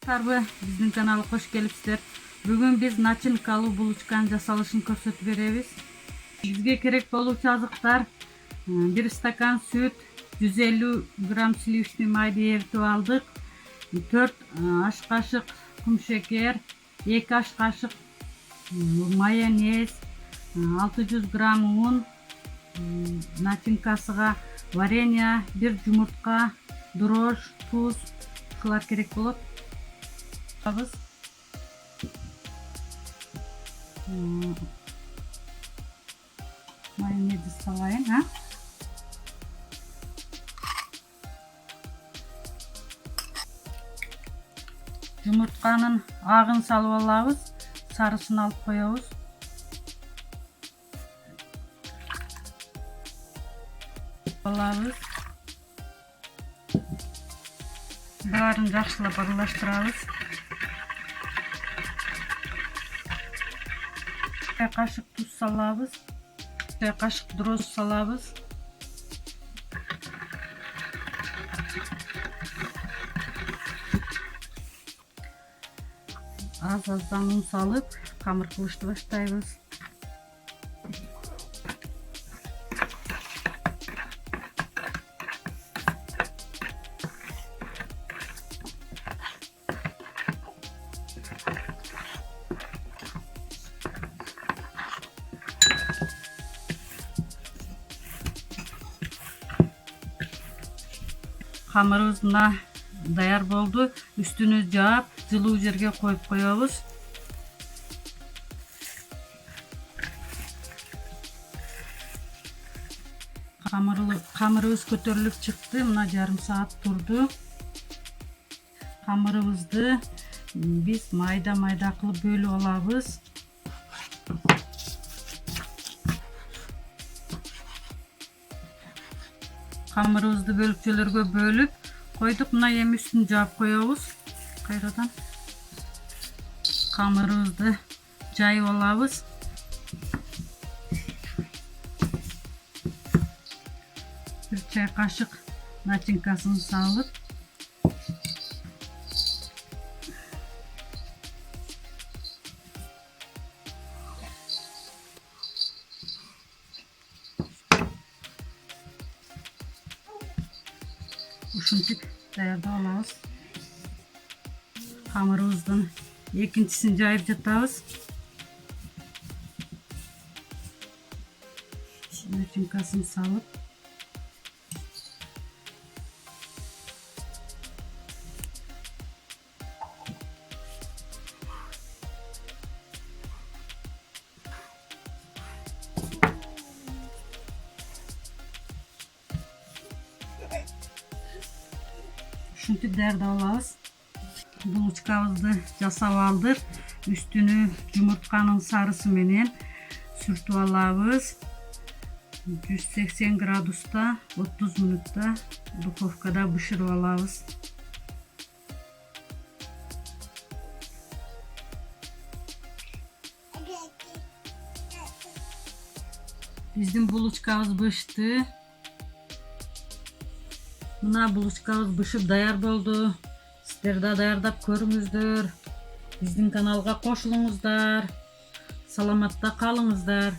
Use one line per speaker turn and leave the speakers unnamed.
Арбы биздин каналга кош келипсиздер. Бүгүн биз начинкалуу булочканын жасалышын көрсөтүп беребиз. Бизге керек болуучу азыктар: 1 стакан сүт, 150 грамм сливочный майды эритип алдык, 4 аш кашык кумшекер, 2 аш кашык майонез, 600 грамм un, начинкасыга варенье, 1 жумуртка, дрожь, туз, ушулар керек болот. Майонезди салайын. Жумуртканын агын салып алабыз, сарысын алып коебуз. Алабыз. Баарын жакшылап аралаштырабыз. 1 кашык туз салабыз. 1 кашык дрожь салабыз. Аз-аздан un салып, камыр кылышты баштайбыз. Камырыбыз мына даяр болду. Үстүнү жаап, жылуу жерге коюп коебуз. Камырыбыз көтөрүлүп чыкты. Мына жарым саат турду. Камырыбызды биз майда кылып бөлүп алабыз. Камырыбызды бөлүкчөлөргө бөлүп койдук. Мына эми үстүн жаап коебуз. Кайрадан камырыбызды жайып алабыз. Bir çay kaşık начинкасын салып, ушинтип даярдап алабыз. Камырыбыздын экинчисин жайып жатабыз. Начинкасын салып, ушинтип даярдап алабыз. Булочкабызды жасап алдык. Үстүнү жумуртканын сарысы менен сүртүп алабыз. 180 градуста 30 минутта духовкада бышырып алабыз. Биздин булочкабыз бышты. Мына булочкабыз бышып даяр болду. Сиздер да даярдап көрүңүздөр. Биздин каналга кошулуңуздар. Саламатта калыңыздар.